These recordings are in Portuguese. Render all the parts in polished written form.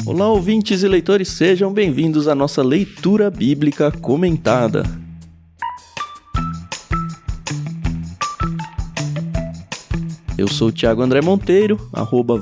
Olá, ouvintes e leitores, sejam bem-vindos à nossa leitura bíblica comentada. Eu sou o Thiago André Monteiro,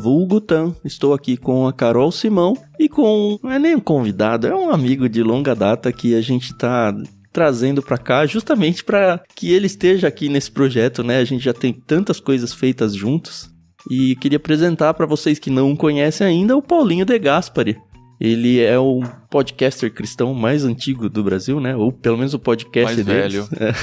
@vulgutan, estou aqui com a Carol Simão e com, não é nem um convidado, é um amigo de longa data que a gente está trazendo para cá justamente para que ele esteja aqui nesse projeto, né? A gente já tem tantas coisas feitas juntos e queria apresentar para vocês que não conhecem ainda o Paulinho De Gasperi. Ele é o podcaster cristão mais antigo do Brasil, né? Ou pelo menos o podcast mais deles. velho.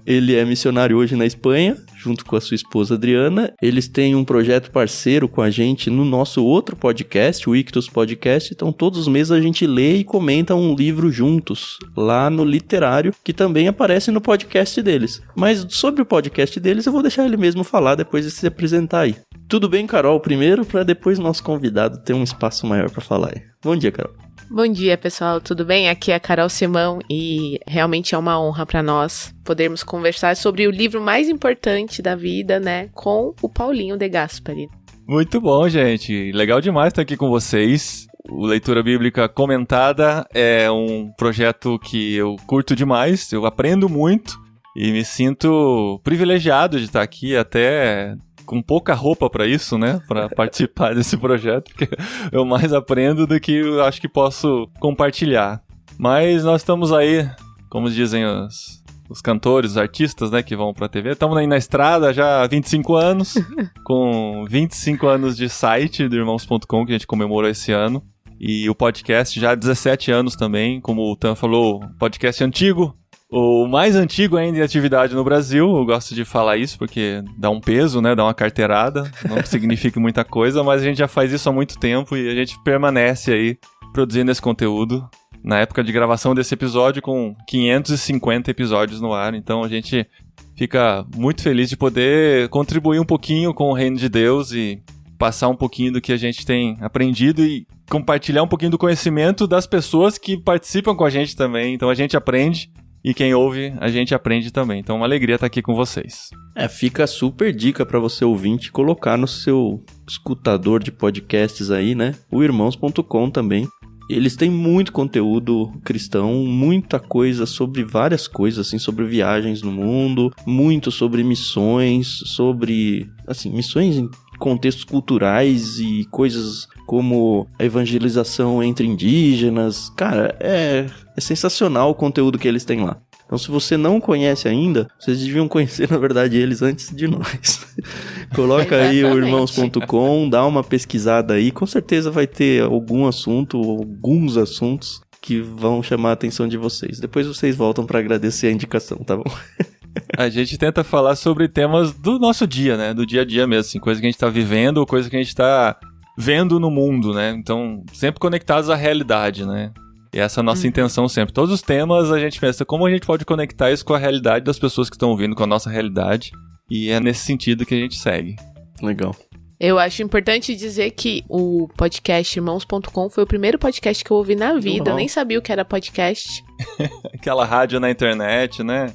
Ele é missionário hoje na Espanha, junto com a sua esposa Adriana. Eles têm um projeto parceiro com a gente no nosso outro podcast, o Ictus Podcast. Então, todos os meses a gente lê e comenta um livro juntos, lá no Literário, que também aparece no podcast deles. Mas sobre o podcast deles, eu vou deixar ele mesmo falar depois de se apresentar aí. Tudo bem, Carol, primeiro, para depois o nosso convidado ter um espaço maior para falar aí. Bom dia, Carol. Bom dia, pessoal, tudo bem? Aqui é a Carol Simão e realmente é uma honra para nós podermos conversar sobre o livro mais importante da vida, né, com o Paulinho De Gasperi. Muito bom, gente. Legal demais estar aqui com vocês. O Leitura Bíblica Comentada é um projeto que eu curto demais, eu aprendo muito e me sinto privilegiado de estar aqui até com pouca roupa para isso, né? Para participar desse projeto, porque eu mais aprendo do que eu acho que posso compartilhar. Mas nós estamos aí, como dizem os cantores, os artistas, né, que vão pra TV. Estamos aí na estrada já há 25 anos, com 25 anos de site do Irmãos.com, que a gente comemorou esse ano. E o podcast já há 17 anos também, como o Tan falou, podcast antigo. O mais antigo ainda em atividade no Brasil, eu gosto de falar isso porque dá um peso, né, dá uma carteirada, não significa muita coisa, mas a gente já faz isso há muito tempo e a gente permanece aí produzindo esse conteúdo na época de gravação desse episódio com 550 episódios no ar, então a gente fica muito feliz de poder contribuir um pouquinho com o reino de Deus e passar um pouquinho do que a gente tem aprendido e compartilhar um pouquinho do conhecimento das pessoas que participam com a gente também, então a gente aprende. E quem ouve, a gente aprende também. Então, uma alegria estar aqui com vocês. Fica a super dica para você ouvinte colocar no seu escutador de podcasts aí, né? O Irmãos.com também. Eles têm muito conteúdo cristão, muita coisa sobre várias coisas, assim, sobre viagens no mundo, muito sobre missões, sobre, assim, missões em contextos culturais e coisas como a evangelização entre indígenas. Cara, é sensacional o conteúdo que eles têm lá. Então, se você não conhece ainda, vocês deviam conhecer, na verdade, eles antes de nós. Coloca aí o Irmãos.com, dá uma pesquisada aí, com certeza vai ter alguns assuntos que vão chamar a atenção de vocês. Depois vocês voltam para agradecer a indicação, tá bom? A gente tenta falar sobre temas do nosso dia, né? Do dia a dia mesmo, assim, coisa que a gente tá vivendo ou coisa que a gente tá vendo no mundo, né? Então, sempre conectados à realidade, né? E essa é a nossa intenção sempre. Todos os temas a gente pensa como a gente pode conectar isso com a realidade das pessoas que estão ouvindo, com a nossa realidade. E é nesse sentido que a gente segue. Legal. Eu acho importante dizer que o podcast Irmãos.com foi o primeiro podcast que eu ouvi na vida. Eu nem sabia o que era podcast. Aquela rádio na internet, né?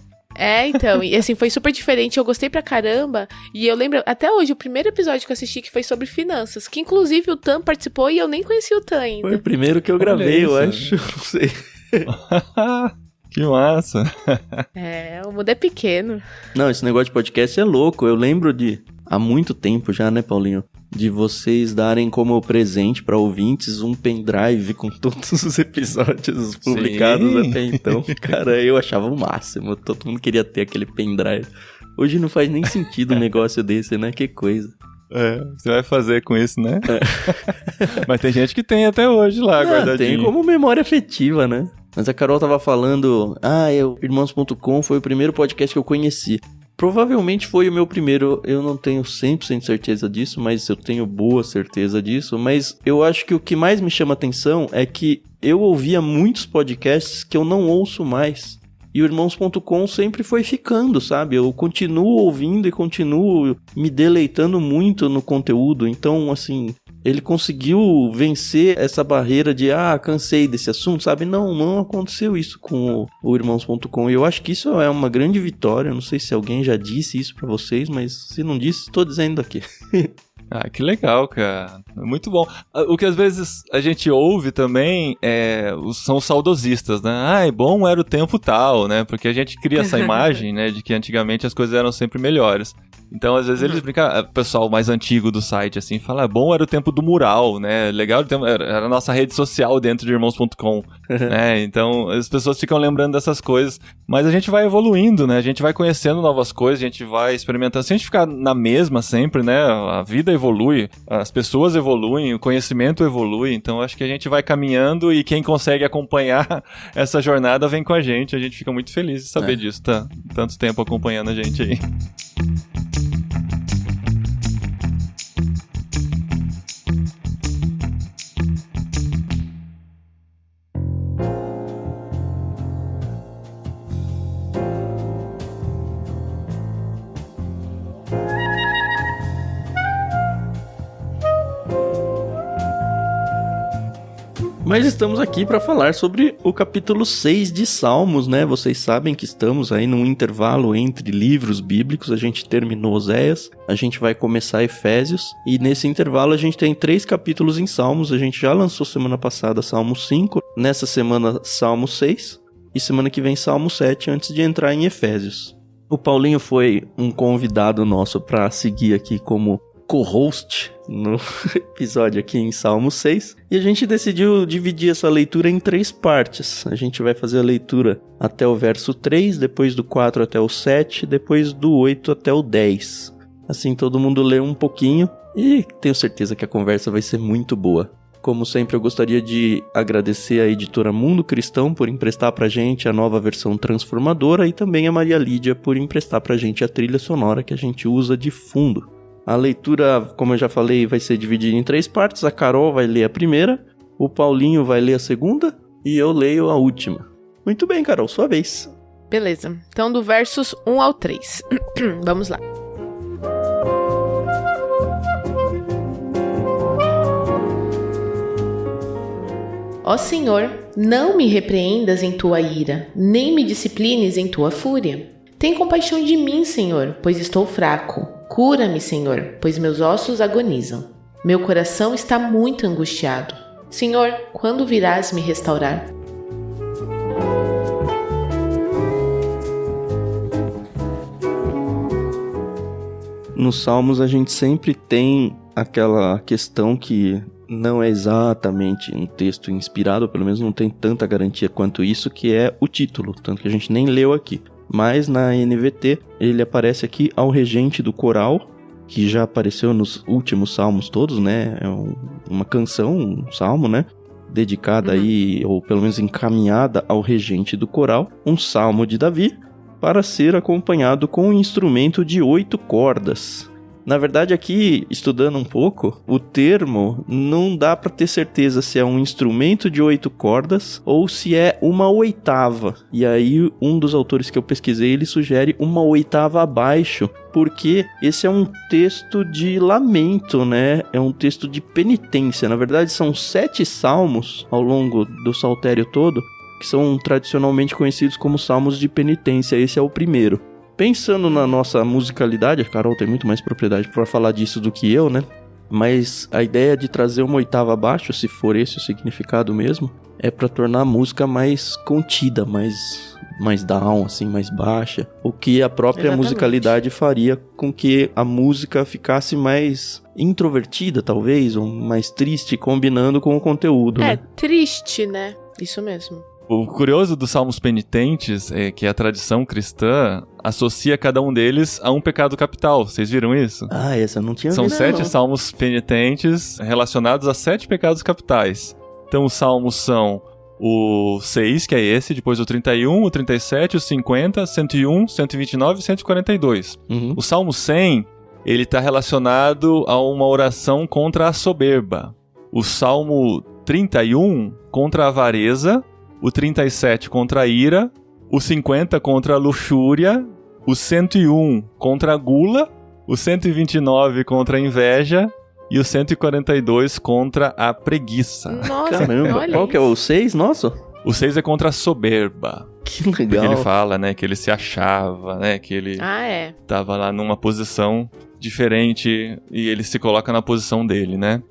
Então, e assim, foi super diferente, eu gostei pra caramba, e eu lembro, até hoje, o primeiro episódio que eu assisti que foi sobre finanças, que inclusive o Tan participou e eu nem conhecia o Tan ainda. Foi o primeiro que eu gravei, eu acho, não sei. Que massa. O mundo é pequeno. Não, esse negócio de podcast é louco, eu lembro de, há muito tempo já, né, Paulinho? De vocês darem como presente para ouvintes um pendrive com todos os episódios publicados. Sim. Até então. Cara, eu achava o máximo. Todo mundo queria ter aquele pendrive. Hoje não faz nem sentido um negócio desse, né? Que coisa. Você vai fazer com isso, né? Mas tem gente que tem até hoje lá, guardadinho. Tem como memória afetiva, né? Mas a Carol tava falando, Irmãos.com foi o primeiro podcast que eu conheci. Provavelmente foi o meu primeiro, eu não tenho 100% certeza disso, mas eu tenho boa certeza disso. Mas eu acho que o que mais me chama atenção é que eu ouvia muitos podcasts que eu não ouço mais. E o Irmãos.com sempre foi ficando, sabe? Eu continuo ouvindo e continuo me deleitando muito no conteúdo. Então, assim, ele conseguiu vencer essa barreira de, cansei desse assunto, sabe? Não aconteceu isso com o Irmãos.com. E eu acho que isso é uma grande vitória. Não sei se alguém já disse isso pra vocês, mas se não disse, tô dizendo aqui. Ah, que legal, cara. Muito bom. O que às vezes a gente ouve também são os saudosistas, né? Ah, bom era o tempo tal, né? Porque a gente cria essa imagem, né, de que antigamente as coisas eram sempre melhores. Então, às vezes, eles brincam, o pessoal mais antigo do site, assim, fala, bom era o tempo do mural, né? Legal, era a nossa rede social dentro de irmãos.com, né? Então, as pessoas ficam lembrando dessas coisas, mas a gente vai evoluindo, né? A gente vai conhecendo novas coisas, a gente vai experimentando. Se a gente ficar na mesma sempre, né? A vida evolui, as pessoas evoluem, o conhecimento evolui, então acho que a gente vai caminhando e quem consegue acompanhar essa jornada vem com a gente fica muito feliz de saber disso, tá? Tanto tempo acompanhando a gente aí. Mas estamos aqui para falar sobre o capítulo 6 de Salmos, né? Vocês sabem que estamos aí num intervalo entre livros bíblicos. A gente terminou Oséias, a gente vai começar Efésios. E nesse intervalo a gente tem 3 capítulos em Salmos. A gente já lançou semana passada Salmo 5, nessa semana Salmo 6 e semana que vem Salmo 7, antes de entrar em Efésios. O Paulinho foi um convidado nosso para seguir aqui como co-host no episódio aqui em Salmo 6, e a gente decidiu dividir essa leitura em 3 partes. A gente vai fazer a leitura até o verso 3, depois do 4 até o 7, depois do 8 até o 10. Assim todo mundo lê um pouquinho e tenho certeza que a conversa vai ser muito boa. Como sempre, eu gostaria de agradecer a editora Mundo Cristão por emprestar pra gente a nova versão transformadora e também a Maria Lídia por emprestar pra gente a trilha sonora que a gente usa de fundo. A leitura, como eu já falei, vai ser dividida em 3 partes. A Carol vai ler a primeira, o Paulinho vai ler a segunda e eu leio a última. Muito bem, Carol, sua vez. Beleza. Então, do versos 1 ao 3. Vamos lá. Ó Senhor, não me repreendas em tua ira, nem me disciplines em tua fúria. Tem compaixão de mim, Senhor, pois estou fraco. Cura-me, Senhor, pois meus ossos agonizam. Meu coração está muito angustiado. Senhor, quando virás me restaurar? Nos Salmos a gente sempre tem aquela questão que não é exatamente um texto inspirado, ou pelo menos não tem tanta garantia quanto isso, que é o título, tanto que a gente nem leu aqui. Mas na NVT ele aparece aqui ao regente do coral, que já apareceu nos últimos salmos todos, né? É uma canção, um salmo, né? Dedicada aí, ou pelo menos encaminhada ao regente do coral, um salmo de Davi, para ser acompanhado com um instrumento de 8 cordas. Na verdade, aqui, estudando um pouco, o termo não dá para ter certeza se é um instrumento de 8 cordas ou se é uma oitava. E aí, um dos autores que eu pesquisei, ele sugere uma oitava abaixo, porque esse é um texto de lamento, né? É um texto de penitência. Na verdade, são 7 salmos ao longo do saltério todo, que são tradicionalmente conhecidos como salmos de penitência. Esse é o primeiro. Pensando na nossa musicalidade, a Carol tem muito mais propriedade para falar disso do que eu, né? Mas a ideia de trazer uma oitava abaixo, se for esse o significado mesmo, é para tornar a música mais contida, mais down, assim, mais baixa. O que a própria musicalidade faria com que a música ficasse mais introvertida, talvez, ou mais triste, combinando com o conteúdo. É, né? Triste, né? Isso mesmo. O curioso dos salmos penitentes é que a tradição cristã associa cada um deles a um pecado capital. Vocês viram isso? Ah, essa eu não tinha São visto. 7 salmos penitentes relacionados a 7 pecados capitais. Então os salmos são o 6, que é esse, depois o 31, o 37, o 50, 101, 129 e 142. O salmo 100, ele está relacionado a uma oração contra a soberba. O salmo 31, contra a avareza. O 37 contra a ira, o 50 contra a luxúria, o 101 contra a gula, o 129 contra a inveja e o 142 contra a preguiça. Nossa, caramba, olha qual que é o 6, nosso? O 6 é contra a soberba. Que legal. Porque ele fala, né, que ele se achava, né, que ele tava lá numa posição diferente e ele se coloca na posição dele, né?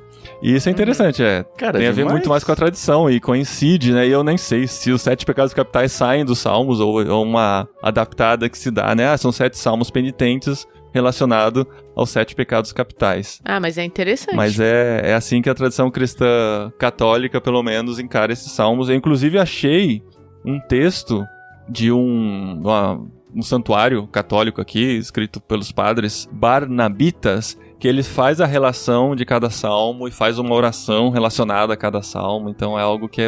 E isso é interessante, Cara, tem a ver muito mais com a tradição e coincide, né? E eu nem sei se os 7 pecados capitais saem dos salmos ou uma adaptada que se dá, né? São 7 salmos penitentes relacionados aos 7 pecados capitais. Mas é interessante. Mas é assim que a tradição cristã católica, pelo menos, encara esses salmos. Eu, inclusive, achei um texto de um santuário católico aqui, escrito pelos padres barnabitas, que ele faz a relação de cada salmo e faz uma oração relacionada a cada salmo. Então é algo que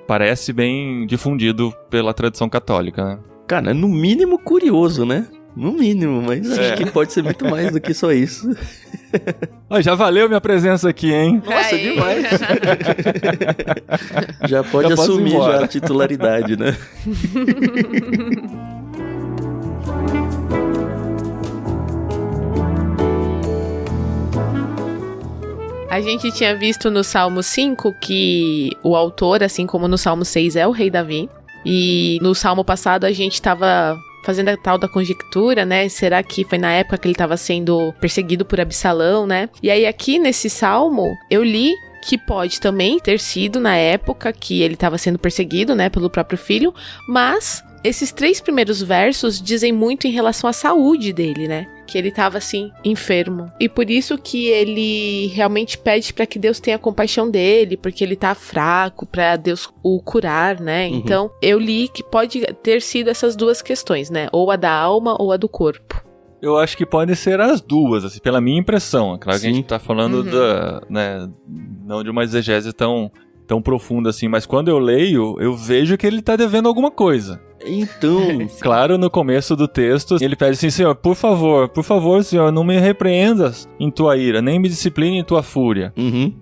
parece bem difundido pela tradição católica, né? Cara, no mínimo curioso, né? No mínimo, mas acho que pode ser muito mais do que só isso. Já valeu minha presença aqui, hein? Nossa, demais. Já pode assumir já a titularidade, né? A gente tinha visto no Salmo 5 que o autor, assim como no Salmo 6, é o rei Davi. E no Salmo passado a gente estava fazendo a tal da conjectura, né? Será que foi na época que ele estava sendo perseguido por Absalão, né? E aí aqui nesse Salmo eu li que pode também ter sido na época que ele estava sendo perseguido, né? Pelo próprio filho, mas esses 3 primeiros versos dizem muito em relação à saúde dele, né? Que ele estava assim, enfermo. E por isso que ele realmente pede para que Deus tenha compaixão dele, porque ele tá fraco, para Deus o curar, né? Uhum. Então, eu li que pode ter sido essas 2 questões, né? Ou a da alma ou a do corpo. Eu acho que podem ser as duas, assim, pela minha impressão. Claro que a gente tá falando não de uma exegese tão profunda assim, mas quando eu leio, eu vejo que ele tá devendo alguma coisa. Então... Claro, no começo do texto, ele pede assim, Senhor, por favor, Senhor, não me repreendas em tua ira, nem me discipline em tua fúria. Uhum.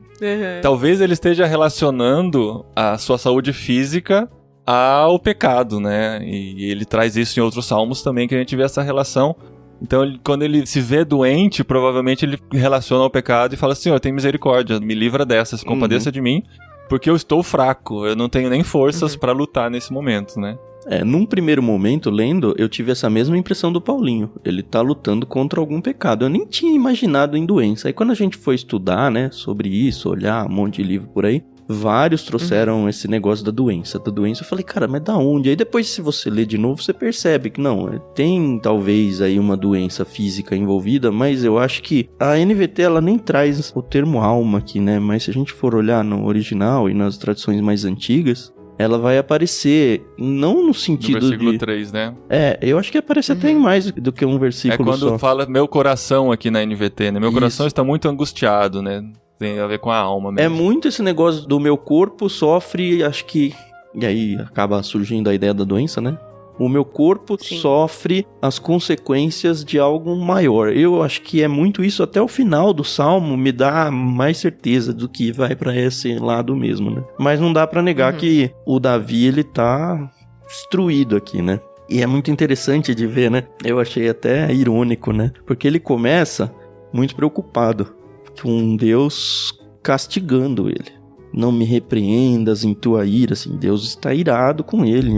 Talvez ele esteja relacionando a sua saúde física ao pecado, né? E ele traz isso em outros salmos também, que a gente vê essa relação. Então, quando ele se vê doente, provavelmente ele relaciona ao pecado e fala, Senhor, tem misericórdia, me livra dessa, se compadeça de mim, porque eu estou fraco, eu não tenho nem forças pra lutar nesse momento, né? Num primeiro momento, lendo, eu tive essa mesma impressão do Paulinho. Ele tá lutando contra algum pecado. Eu nem tinha imaginado em doença. Aí quando a gente foi estudar, né, sobre isso, olhar um monte de livro por aí, vários trouxeram esse negócio da doença. Eu falei, cara, mas da onde? Aí depois, se você ler de novo, você percebe que não, tem talvez aí uma doença física envolvida, mas eu acho que a NVT, ela nem traz o termo alma aqui, né? Mas se a gente for olhar no original e nas tradições mais antigas, ela vai aparecer, não no sentido no versículo 3, né? Eu acho que aparece até em mais do que um versículo só. É quando fala meu coração aqui na NVT, né? Meu coração está muito angustiado, né? Tem a ver com a alma mesmo. É muito esse negócio do meu corpo sofre, acho que... E aí acaba surgindo a ideia da doença, né? O meu corpo sofre as consequências de algo maior. Eu acho que é muito isso, até o final do Salmo me dá mais certeza do que vai pra esse lado mesmo, né? Mas não dá pra negar que o Davi, ele tá destruído aqui, né? E é muito interessante de ver, né? Eu achei até irônico, né? Porque ele começa muito preocupado com Deus castigando ele. Não me repreendas em tua ira, assim, Deus está irado com ele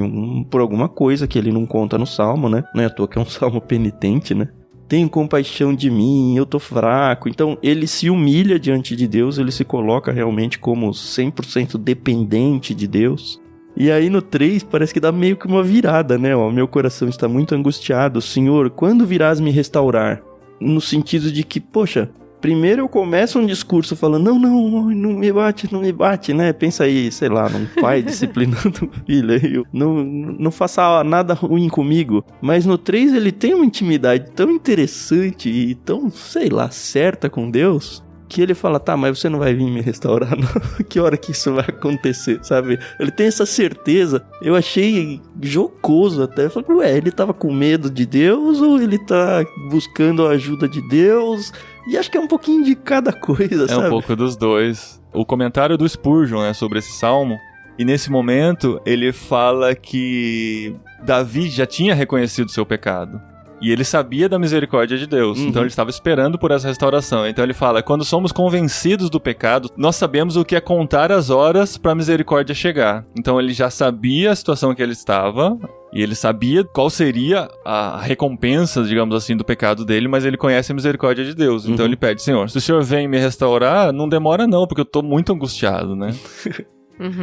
por alguma coisa que ele não conta no Salmo, né? Não é à toa que é um Salmo penitente, né? Tem compaixão de mim, eu tô fraco. Então, ele se humilha diante de Deus, ele se coloca realmente como 100% dependente de Deus. E aí no 3 parece que dá meio que uma virada, né? Ó, meu coração está muito angustiado. Senhor, quando virás me restaurar? No sentido de que, poxa... Primeiro eu começo um discurso falando, não me bate, né? Pensa aí, sei lá, num pai disciplinando o filho, não faça nada ruim comigo. Mas no 3 ele tem uma intimidade tão interessante e tão, sei lá, certa com Deus, que ele fala, tá, mas você não vai vir me restaurar, não? Que hora que isso vai acontecer, sabe? Ele tem essa certeza, eu achei jocoso até. Eu falei, ele tava com medo de Deus ou ele tá buscando a ajuda de Deus? E acho que é um pouquinho de cada coisa, sabe? É um pouco dos dois. O comentário do Spurgeon, né, sobre esse salmo, e nesse momento ele fala que Davi já tinha reconhecido seu pecado. E ele sabia da misericórdia de Deus, então ele estava esperando por essa restauração. Então ele fala, quando somos convencidos do pecado, nós sabemos o que é contar as horas para a misericórdia chegar. Então ele já sabia a situação que ele estava, E ele sabia qual seria a recompensa, digamos assim, do pecado dele, mas ele conhece a misericórdia de Deus. Então ele pede, Senhor, se o Senhor vem me restaurar, não demora não, porque eu tô muito angustiado, né?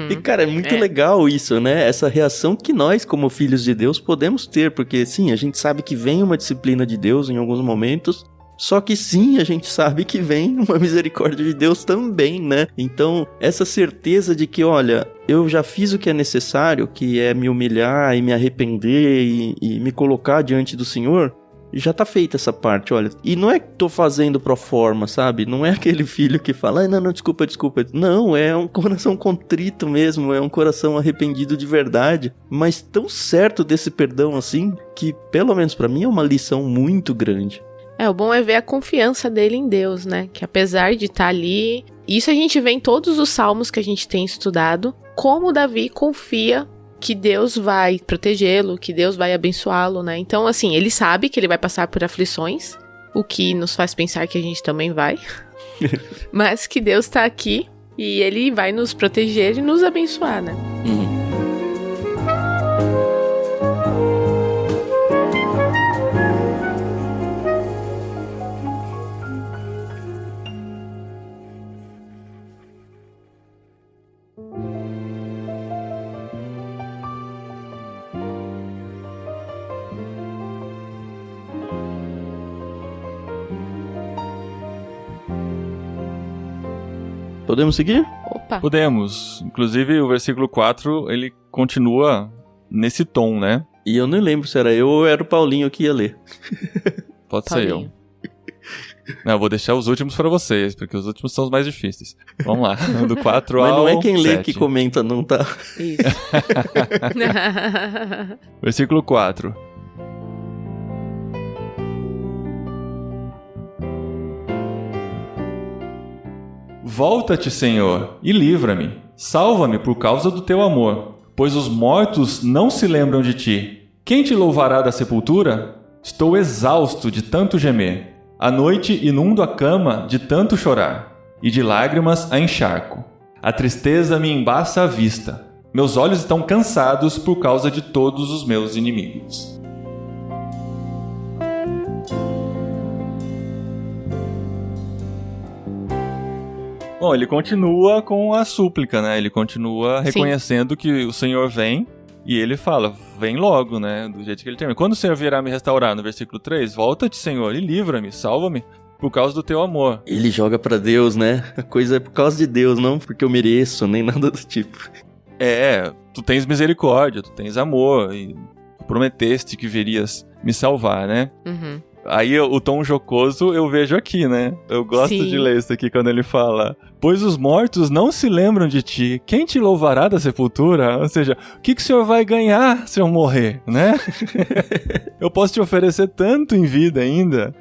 E, cara, é muito legal isso, né? Essa reação que nós, como filhos de Deus, podemos ter. Porque, sim, a gente sabe que vem uma disciplina de Deus em alguns momentos. Só que, sim, a gente sabe que vem uma misericórdia de Deus também, né? Então, essa certeza de que, olha, eu já fiz o que é necessário, que é me humilhar e me arrepender e me colocar diante do Senhor... Já tá feita essa parte, olha. E não é que tô fazendo pro forma, sabe? Não é aquele filho que fala, não, desculpa. Não, é um coração contrito mesmo, é um coração arrependido de verdade. Mas tão certo desse perdão assim, que pelo menos pra mim é uma lição muito grande. O bom é ver a confiança dele em Deus, né? Que apesar de estar ali... Isso a gente vê em todos os salmos que a gente tem estudado. Como Davi confia que Deus vai protegê-lo, que Deus vai abençoá-lo, né? Então, assim, ele sabe que ele vai passar por aflições, o que nos faz pensar que a gente também vai, mas que Deus tá aqui e ele vai nos proteger e nos abençoar, né? Podemos seguir? Opa! Podemos. Inclusive, o versículo 4, ele continua nesse tom, né? E eu nem lembro se era eu ou era o Paulinho que ia ler. Pode ser eu. Não, eu vou deixar os últimos para vocês, porque os últimos são os mais difíceis. Vamos lá, do 4 ao 7. Mas não é quem lê que comenta, não, tá? Isso. Versículo 4. Volta-te, Senhor, e livra-me. Salva-me por causa do teu amor, pois os mortos não se lembram de ti. Quem te louvará da sepultura? Estou exausto de tanto gemer. À noite inundo a cama de tanto chorar, e de lágrimas a encharco. A tristeza me embaça a vista. Meus olhos estão cansados por causa de todos os meus inimigos. Bom, ele continua com a súplica, né? Ele continua reconhecendo que o Senhor vem e ele fala, vem logo, né? Do jeito que ele termina. Quando o Senhor virá me restaurar, no versículo 3, volta-te, Senhor, e livra-me, salva-me por causa do teu amor. Ele joga pra Deus, né? A coisa é por causa de Deus, não porque eu mereço, nem nada do tipo. Tu tens misericórdia, tu tens amor e tu prometeste que virias me salvar, né? Uhum. Aí o tom jocoso eu vejo aqui, né? Eu gosto de ler isso aqui quando ele fala: pois os mortos não se lembram de ti, quem te louvará da sepultura? Ou seja, o que o senhor vai ganhar se eu morrer, né? Eu posso te oferecer tanto em vida ainda.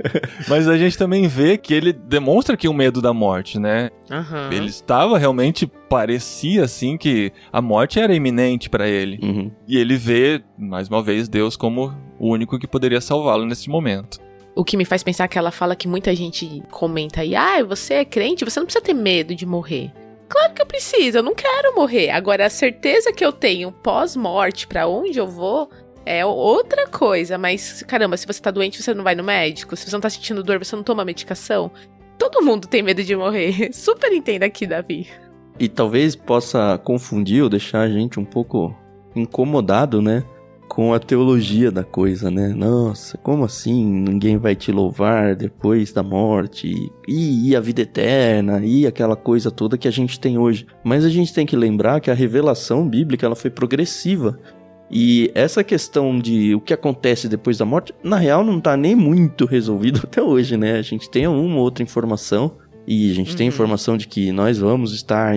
Mas a gente também vê que ele demonstra aqui um medo da morte, né? Uhum. Ele estava realmente, parecia assim que a morte era iminente para ele. Uhum. E ele vê, mais uma vez, Deus como o único que poderia salvá-lo nesse momento. O que me faz pensar que ela fala que muita gente comenta aí, você é crente, você não precisa ter medo de morrer. Claro que eu preciso, eu não quero morrer. Agora, a certeza que eu tenho pós-morte, pra onde eu vou, é outra coisa. Mas, caramba, se você tá doente, você não vai no médico. Se você não tá sentindo dor, você não toma medicação. Todo mundo tem medo de morrer. Super entendo aqui, Davi. E talvez possa confundir ou deixar a gente um pouco incomodado, né? Com a teologia da coisa, né? Nossa, como assim ninguém vai te louvar depois da morte? E a vida eterna? E aquela coisa toda que a gente tem hoje. Mas a gente tem que lembrar que a revelação bíblica ela foi progressiva. E essa questão de o que acontece depois da morte, na real não tá nem muito resolvido até hoje, né? A gente tem uma ou outra informação. E a gente tem informação de que nós vamos estar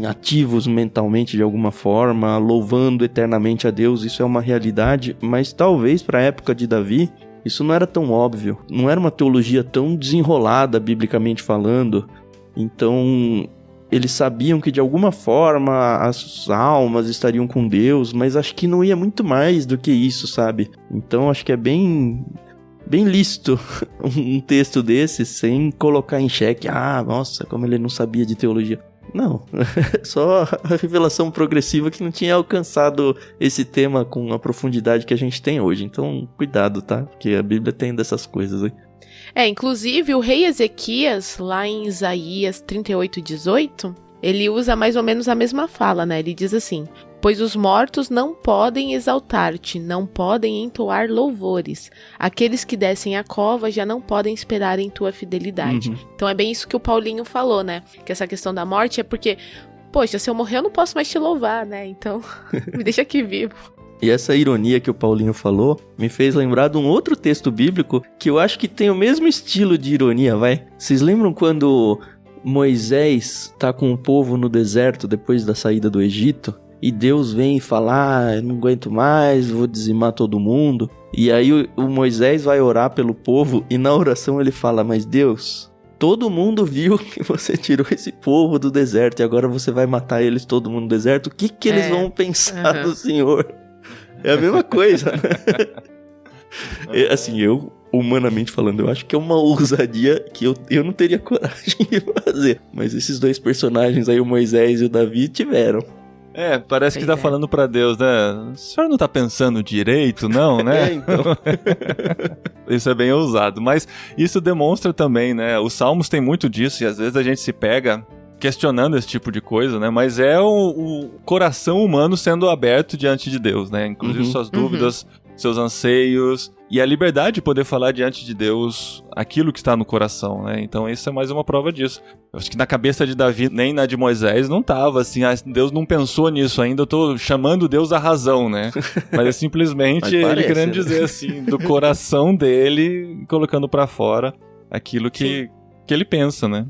ativos mentalmente de alguma forma, louvando eternamente a Deus, isso é uma realidade, mas talvez para a época de Davi, isso não era tão óbvio, não era uma teologia tão desenrolada, biblicamente falando, então eles sabiam que de alguma forma as almas estariam com Deus, mas acho que não ia muito mais do que isso, sabe? Então acho que é bem lícito um texto desse sem colocar em xeque, nossa, como ele não sabia de teologia. Não, só a revelação progressiva que não tinha alcançado esse tema com a profundidade que a gente tem hoje. Então, cuidado, tá? Porque a Bíblia tem dessas coisas aí. Inclusive o rei Ezequias, lá em Isaías 38:18, ele usa mais ou menos a mesma fala, né? Ele diz assim: pois os mortos não podem exaltar-te, não podem entoar louvores. Aqueles que descem a cova já não podem esperar em tua fidelidade. Então é bem isso que o Paulinho falou, né? Que essa questão da morte é porque, poxa, se eu morrer eu não posso mais te louvar, né? Então, me deixa aqui vivo. E essa ironia que o Paulinho falou me fez lembrar de um outro texto bíblico que eu acho que tem o mesmo estilo de ironia, vai? Vocês lembram quando Moisés tá com o povo no deserto depois da saída do Egito? E Deus vem e fala, eu não aguento mais, vou dizimar todo mundo. E aí o Moisés vai orar pelo povo e na oração ele fala, mas Deus, todo mundo viu que você tirou esse povo do deserto e agora você vai matar eles todo mundo no deserto. O que eles vão pensar do Senhor? É a mesma coisa, né? Assim, eu, humanamente falando, eu acho que é uma ousadia que eu não teria coragem de fazer. Mas esses dois personagens aí, o Moisés e o Davi, tiveram. Parece que tá falando pra Deus, né? O senhor não tá pensando direito, não, né? Então. Isso é bem ousado, mas isso demonstra também, né? Os Salmos tem muito disso e às vezes a gente se pega questionando esse tipo de coisa, né? Mas é o coração humano sendo aberto diante de Deus, né? Inclusive suas dúvidas, seus anseios e a liberdade de poder falar diante de Deus aquilo que está no coração, né? Então isso é mais uma prova disso. Eu acho que na cabeça de Davi, nem na de Moisés, não tava assim, Deus não pensou nisso ainda, eu tô chamando Deus à razão, né? Mas é simplesmente ele querendo dizer assim, do coração dele, colocando pra fora aquilo que ele pensa, né?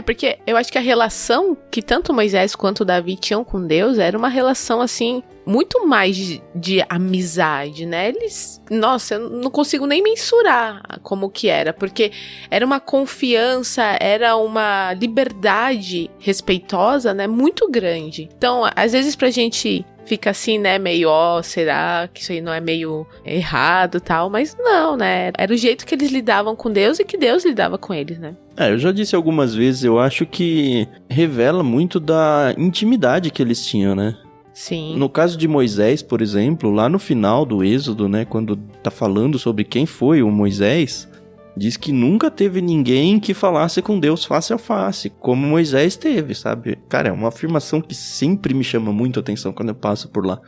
Porque eu acho que a relação que tanto Moisés quanto Davi tinham com Deus era uma relação, assim, muito mais de amizade, né? Eles, nossa, eu não consigo nem mensurar como que era, porque era uma confiança, era uma liberdade respeitosa, né? Muito grande. Então, às vezes pra gente fica assim, né, meio, será que isso aí não é meio errado e tal? Mas não, né? Era o jeito que eles lidavam com Deus e que Deus lidava com eles, né? Eu já disse algumas vezes, eu acho que revela muito da intimidade que eles tinham, né? Sim. No caso de Moisés, por exemplo, lá no final do Êxodo, né, quando tá falando sobre quem foi o Moisés, diz que nunca teve ninguém que falasse com Deus face a face, como Moisés teve, sabe? Cara, é uma afirmação que sempre me chama muito a atenção quando eu passo por lá.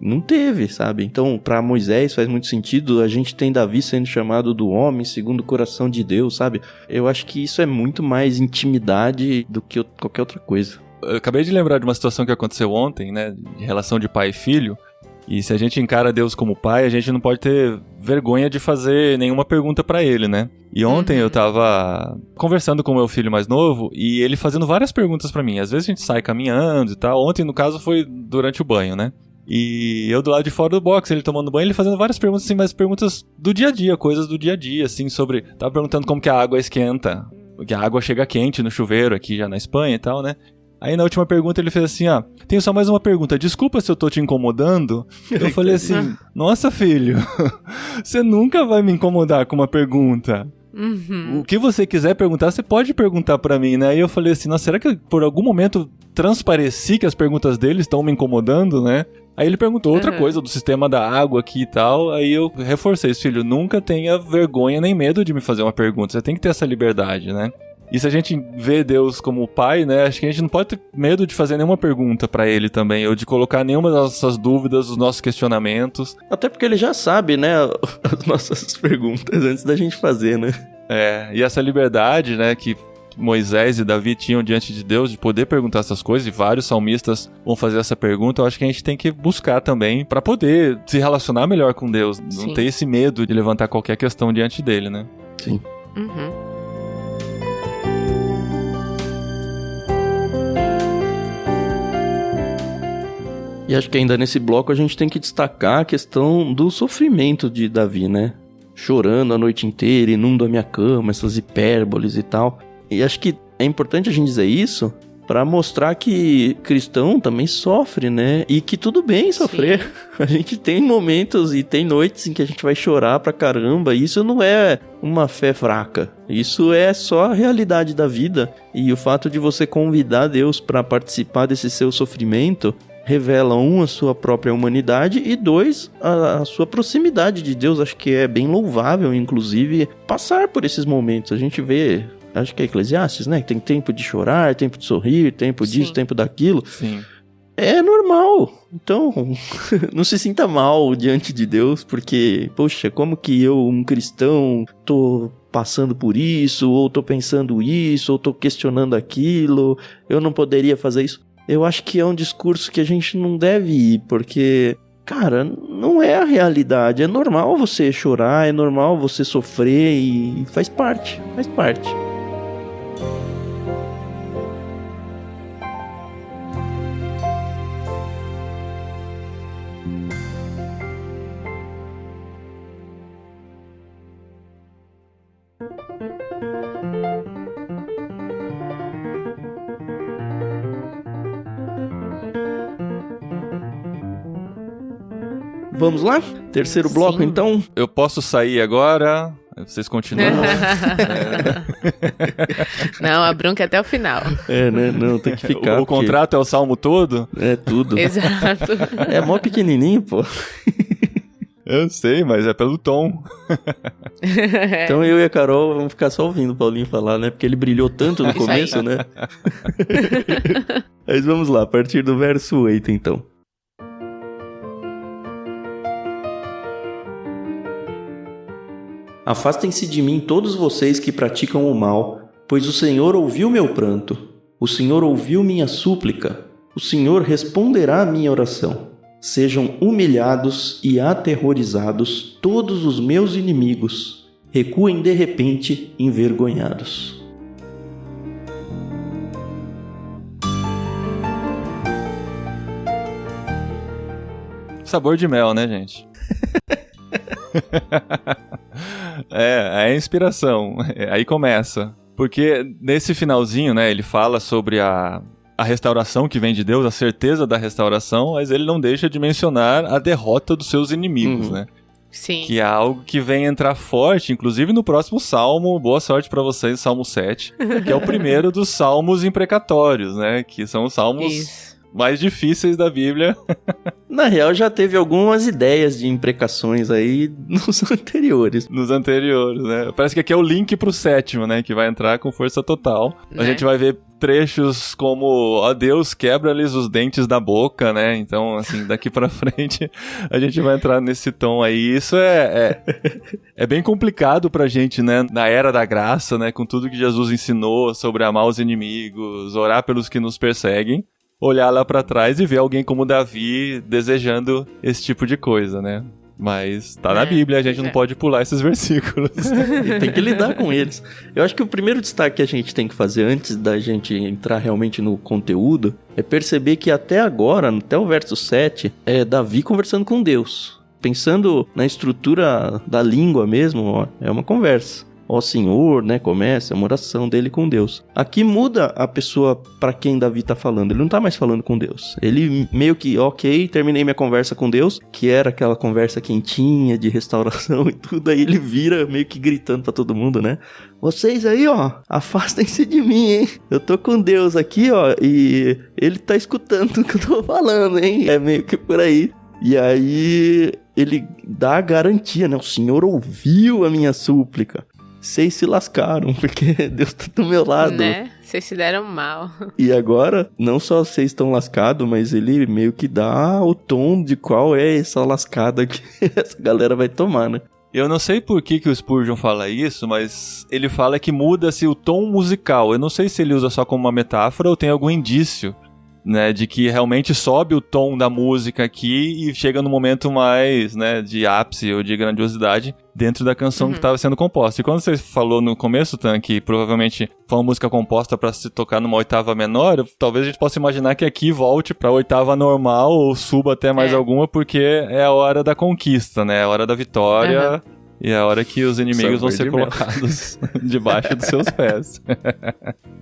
Não teve, sabe? Então, pra Moisés faz muito sentido, a gente tem Davi sendo chamado do homem segundo o coração de Deus, sabe? Eu acho que isso é muito mais intimidade do que qualquer outra coisa. Eu acabei de lembrar de uma situação que aconteceu ontem, né? De relação de pai e filho. E se a gente encara Deus como pai, a gente não pode ter vergonha de fazer nenhuma pergunta pra ele, né? E ontem eu tava conversando com o meu filho mais novo e ele fazendo várias perguntas pra mim. Às vezes a gente sai caminhando e tal. Ontem, no caso, foi durante o banho, né? E eu do lado de fora do box, ele tomando banho, ele fazendo várias perguntas, assim, mas perguntas do dia a dia, coisas do dia a dia, assim, sobre... Tava perguntando como que a água esquenta, porque a água chega quente no chuveiro aqui já na Espanha e tal, né? Aí na última pergunta ele fez assim, tenho só mais uma pergunta, desculpa se eu tô te incomodando. Eu falei assim, nossa filho, você nunca vai me incomodar com uma pergunta. O que você quiser perguntar, você pode perguntar pra mim, né? Aí eu falei assim, nossa, será que por algum momento transpareci que as perguntas dele estão me incomodando, né? Aí ele perguntou outra coisa do sistema da água aqui e tal, aí eu reforcei isso, filho, nunca tenha vergonha nem medo de me fazer uma pergunta, você tem que ter essa liberdade, né? E se a gente vê Deus como pai, né, acho que a gente não pode ter medo de fazer nenhuma pergunta pra ele também, ou de colocar nenhuma das nossas dúvidas, os nossos questionamentos. Até porque ele já sabe, né, as nossas perguntas antes da gente fazer, né? E essa liberdade, né, que Moisés e Davi tinham diante de Deus de poder perguntar essas coisas, e vários salmistas vão fazer essa pergunta, eu acho que a gente tem que buscar também pra poder se relacionar melhor com Deus, não ter esse medo de levantar qualquer questão diante dele, né? Sim. E acho que ainda nesse bloco a gente tem que destacar a questão do sofrimento de Davi, né? Chorando a noite inteira, inundo a minha cama, essas hipérboles e tal. E acho que é importante a gente dizer isso, Pra mostrar que cristão também sofre, né? E que tudo bem sofrer. Sim. A gente tem momentos e tem noites em que a gente vai chorar pra caramba. Isso não é uma fé fraca. Isso é só a realidade da vida. E o fato de você convidar Deus pra participar desse seu sofrimento revela, a sua própria humanidade e 2, a sua proximidade de Deus. Acho que é bem louvável, inclusive, passar por esses momentos. A gente vê... Acho que é Eclesiastes, né? Tem tempo de chorar, tempo de sorrir, tempo disso, tempo daquilo. Sim. É normal. Então, não se sinta mal diante de Deus, porque, poxa, como que eu, um cristão, tô passando por isso, ou tô pensando isso, ou tô questionando aquilo, eu não poderia fazer isso. Eu acho que é um discurso que a gente não deve ir, porque... Cara, não é a realidade. É normal você chorar, é normal você sofrer e faz parte. Vamos lá? Terceiro bloco, Sim. Então? Eu posso sair agora? Vocês continuam? Não, a bronca é até o final. É, né? Não, tem que ficar. O contrato é o salmo todo? É tudo. Exato. É mó pequenininho, pô. Eu sei, mas é pelo tom. Então eu e a Carol vamos ficar só ouvindo o Paulinho falar, né? Porque ele brilhou tanto no começo, né? Mas vamos lá, a partir do verso 8, então. Afastem-se de mim todos vocês que praticam o mal, pois o Senhor ouviu meu pranto. O Senhor ouviu minha súplica. O Senhor responderá à minha oração. Sejam humilhados e aterrorizados todos os meus inimigos. Recuem de repente, envergonhados. Sabor de mel, né, gente? É a inspiração. Aí começa. Porque nesse finalzinho, né, ele fala sobre a restauração que vem de Deus, a certeza da restauração, mas ele não deixa de mencionar a derrota dos seus inimigos, né? Sim. Que é algo que vem entrar forte, inclusive no próximo salmo. Boa sorte pra vocês, Salmo 7, que é o primeiro dos salmos imprecatórios, né? Que são os salmos mais difíceis da Bíblia. Na real, já teve algumas ideias de imprecações aí nos anteriores. Nos anteriores, né? Parece que aqui é o link pro 7º, né? Que vai entrar com força total. A gente vai ver trechos como, ó Deus, quebra-lhes os dentes da boca, né? Então, assim, daqui pra frente a gente vai entrar nesse tom aí. Isso é bem complicado pra gente, né? Na era da graça, né? Com tudo que Jesus ensinou sobre amar os inimigos, orar pelos que nos perseguem. Olhar lá pra trás e ver alguém como Davi desejando esse tipo de coisa, né? Mas tá na Bíblia, a gente não pode pular esses versículos. E tem que lidar com eles. Eu acho que o primeiro destaque que a gente tem que fazer antes da gente entrar realmente no conteúdo é perceber que até agora, até o verso 7, é Davi conversando com Deus. Pensando na estrutura da língua mesmo, ó, é uma conversa. Ó Senhor, né, começa uma oração dele com Deus. Aqui muda a pessoa para quem Davi tá falando. Ele não tá mais falando com Deus. Ele meio que, ok, terminei minha conversa com Deus, que era aquela conversa quentinha de restauração e tudo. Aí ele vira meio que gritando para todo mundo, né? Vocês aí, ó, afastem-se de mim, hein? Eu tô com Deus aqui, ó, e ele tá escutando o que eu tô falando, hein? É meio que por aí. E aí ele dá a garantia, né? O Senhor ouviu a minha súplica. Vocês se lascaram, porque Deus tá do meu lado. Né? Vocês se deram mal. E agora, não só vocês estão lascados, mas ele meio que dá o tom de qual é essa lascada que essa galera vai tomar, né? Eu não sei por que o Spurgeon fala isso, mas ele fala que muda-se o tom musical. Eu não sei se ele usa só como uma metáfora ou tem algum indício, né, de que realmente sobe o tom da música aqui e chega no momento mais, né, de ápice ou de grandiosidade dentro da canção que estava sendo composta. E quando você falou no começo, Tan, que provavelmente foi uma música composta para se tocar numa oitava menor, talvez a gente possa imaginar que aqui volte para a oitava normal ou suba até mais alguma, porque é a hora da conquista, né, a hora da vitória. E é a hora que os inimigos vão ser Sabor de mel. colocados debaixo dos seus pés.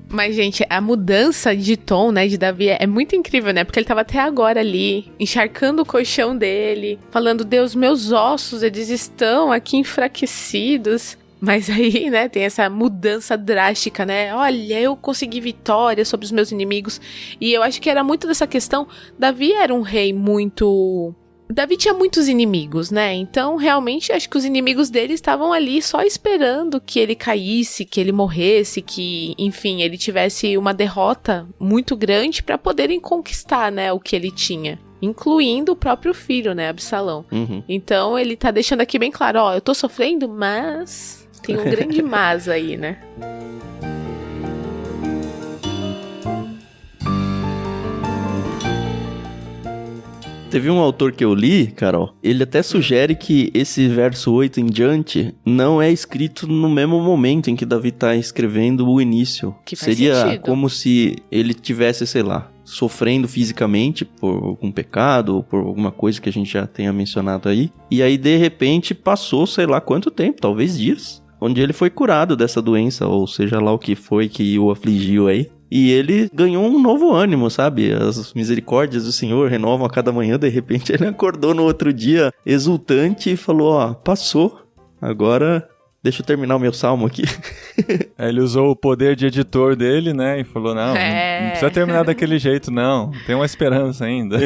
Mas, gente, a mudança de tom, né, de Davi é muito incrível, né? Porque ele tava até agora ali, encharcando o colchão dele, falando, Deus, meus ossos, eles estão aqui enfraquecidos. Mas aí, né, tem essa mudança drástica, né? Olha, eu consegui vitória sobre os meus inimigos. E eu acho que era muito dessa questão. Davi era um rei muito... Davi tinha muitos inimigos, né? Então, realmente, acho que os inimigos dele estavam ali só esperando que ele caísse, que ele morresse, que, enfim, ele tivesse uma derrota muito grande para poderem conquistar, né, o que ele tinha. Incluindo o próprio filho, né, Absalão. Uhum. Então, ele tá deixando aqui bem claro, ó, eu tô sofrendo, mas tem um grande mas aí, né? Teve um autor que eu li, Carol, ele até sugere que esse verso 8 em diante não é escrito no mesmo momento em que Davi tá escrevendo o início. Que faz Seria sentido. como se ele tivesse, sei lá, sofrendo fisicamente por algum pecado ou por alguma coisa que a gente já tenha mencionado aí. E aí, de repente, passou sei lá quanto tempo, talvez dias, onde ele foi curado dessa doença, ou seja lá o que foi que o afligiu aí. E ele ganhou um novo ânimo, sabe? As misericórdias do Senhor renovam a cada manhã. De repente ele acordou no outro dia exultante e falou, ó, passou, agora deixa eu terminar o meu salmo aqui. Aí ele usou o poder de editor dele, né? E falou, não precisa terminar daquele jeito, não. Tem uma esperança ainda.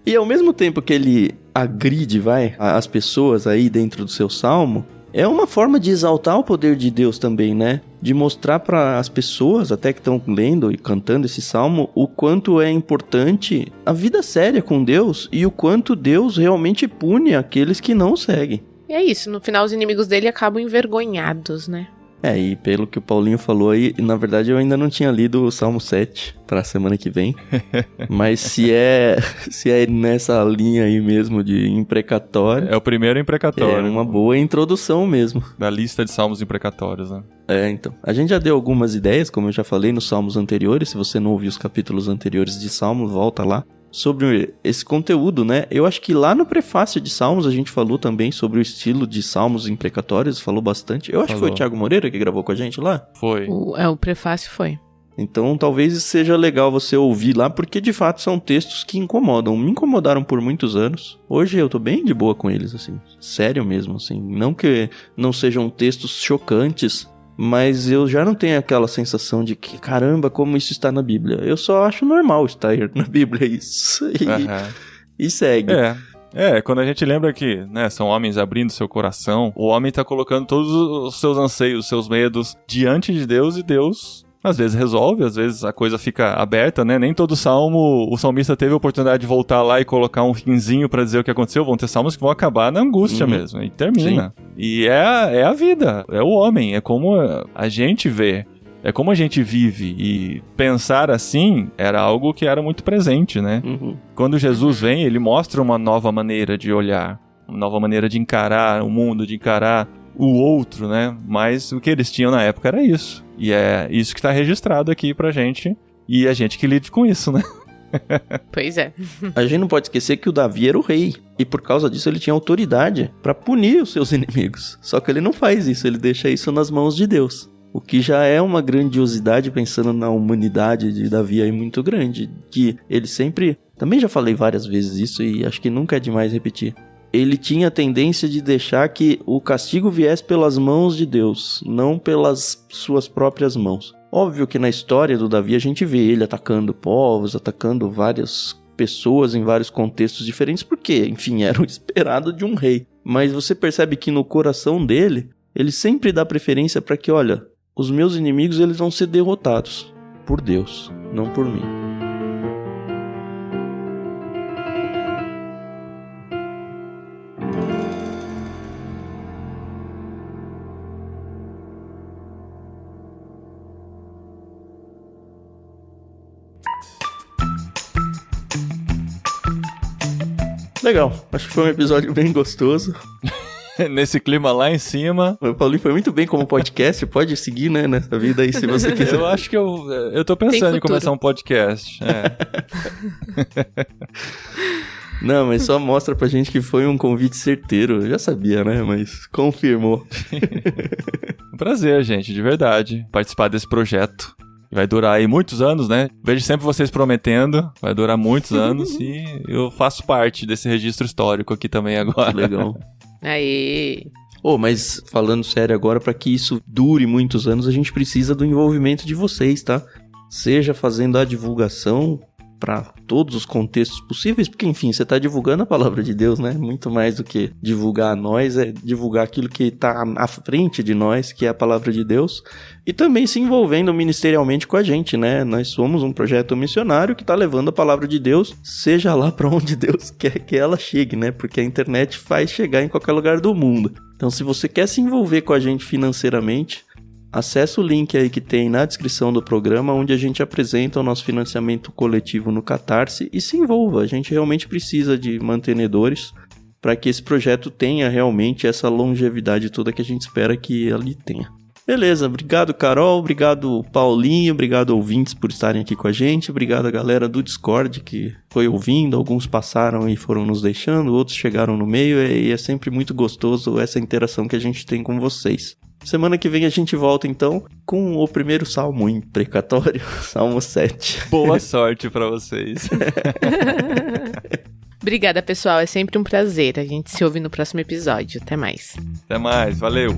E ao mesmo tempo que ele agride, as pessoas aí dentro do seu salmo, é uma forma de exaltar o poder de Deus também, né? De mostrar para as pessoas, até que estão lendo e cantando esse salmo, o quanto é importante a vida séria com Deus e o quanto Deus realmente pune aqueles que não seguem. E é isso, no final os inimigos dele acabam envergonhados, né? E pelo que o Paulinho falou aí, na verdade eu ainda não tinha lido o Salmo 7 pra semana que vem. Mas se é nessa linha aí mesmo de imprecatório... É o primeiro imprecatório. É uma boa introdução mesmo. Da lista de salmos imprecatórios, né? Então. A gente já deu algumas ideias, como eu já falei nos salmos anteriores. Se você não ouviu os capítulos anteriores de Salmo, volta lá. Sobre esse conteúdo, né? Eu acho que lá no prefácio de Salmos a gente falou também sobre o estilo de salmos imprecatórios, falou bastante. Eu acho que foi o Thiago Moreira que gravou com a gente lá. Foi. O prefácio foi. Então talvez seja legal você ouvir lá, porque de fato são textos que incomodam. Me incomodaram por muitos anos. Hoje eu tô bem de boa com eles, assim. Sério mesmo, assim. Não que não sejam textos chocantes, mas eu já não tenho aquela sensação de que, caramba, como isso está na Bíblia. Eu só acho normal estar na Bíblia isso. E segue. Quando a gente lembra que, né, são homens abrindo seu coração, o homem tá colocando todos os seus anseios, os seus medos diante de Deus, e Deus às vezes resolve, às vezes a coisa fica aberta, né? Nem todo salmo, o salmista teve a oportunidade de voltar lá e colocar um finzinho pra dizer o que aconteceu. Vão ter salmos que vão acabar na angústia mesmo, e termina. Sim. E é a vida, é o homem, é como a gente vê, é como a gente vive. E pensar assim era algo que era muito presente, né? Quando Jesus vem, ele mostra uma nova maneira de olhar, uma nova maneira de encarar o mundo, de encarar o outro, né? Mas o que eles tinham na época era isso. E é isso que tá registrado aqui pra gente. E a gente que lide com isso, né? Pois é. A gente não pode esquecer que o Davi era o rei. E por causa disso ele tinha autoridade pra punir os seus inimigos. Só que ele não faz isso, ele deixa isso nas mãos de Deus. O que já é uma grandiosidade, pensando na humanidade de Davi aí, muito grande. Que ele sempre... Também já falei várias vezes isso e acho que nunca é demais repetir. Ele tinha a tendência de deixar que o castigo viesse pelas mãos de Deus, não pelas suas próprias mãos. Óbvio que na história do Davi a gente vê ele atacando povos, atacando várias pessoas em vários contextos diferentes, porque, enfim, era o esperado de um rei. Mas você percebe que no coração dele, ele sempre dá preferência para que, olha, os meus inimigos eles vão ser derrotados por Deus, não por mim. Legal, acho que foi um episódio bem gostoso. Nesse clima lá em cima. O Paulinho foi muito bem como podcast, pode seguir, né, nessa vida aí, se você quiser. Eu acho que eu tô pensando em começar um podcast. Não, mas só mostra pra gente que foi um convite certeiro. Eu já sabia, né? Mas confirmou. Um prazer, gente, de verdade, participar desse projeto. Vai durar aí muitos anos, né? Vejo sempre vocês prometendo. Vai durar muitos anos e eu faço parte desse registro histórico aqui também agora. Legal. Aê! Mas falando sério agora, para que isso dure muitos anos, a gente precisa do envolvimento de vocês, tá? Seja fazendo a divulgação para todos os contextos possíveis, porque enfim, você tá divulgando a palavra de Deus, né? Muito mais do que divulgar a nós, é divulgar aquilo que tá à frente de nós, que é a palavra de Deus, e também se envolvendo ministerialmente com a gente, né? Nós somos um projeto missionário que tá levando a palavra de Deus, seja lá para onde Deus quer que ela chegue, né? Porque a internet faz chegar em qualquer lugar do mundo. Então, se você quer se envolver com a gente financeiramente, acesse o link aí que tem na descrição do programa, onde a gente apresenta o nosso financiamento coletivo no Catarse e se envolva. A gente realmente precisa de mantenedores para que esse projeto tenha realmente essa longevidade toda que a gente espera que ele tenha. Beleza, obrigado Carol, obrigado Paulinho, obrigado ouvintes por estarem aqui com a gente, obrigado a galera do Discord que foi ouvindo, alguns passaram e foram nos deixando, outros chegaram no meio e é sempre muito gostoso essa interação que a gente tem com vocês. Semana que vem a gente volta então com o primeiro salmo imprecatório, Salmo 7. Boa sorte pra vocês. Obrigada, pessoal. É sempre um prazer. A gente se ouve no próximo episódio. Até mais. Até mais. Valeu.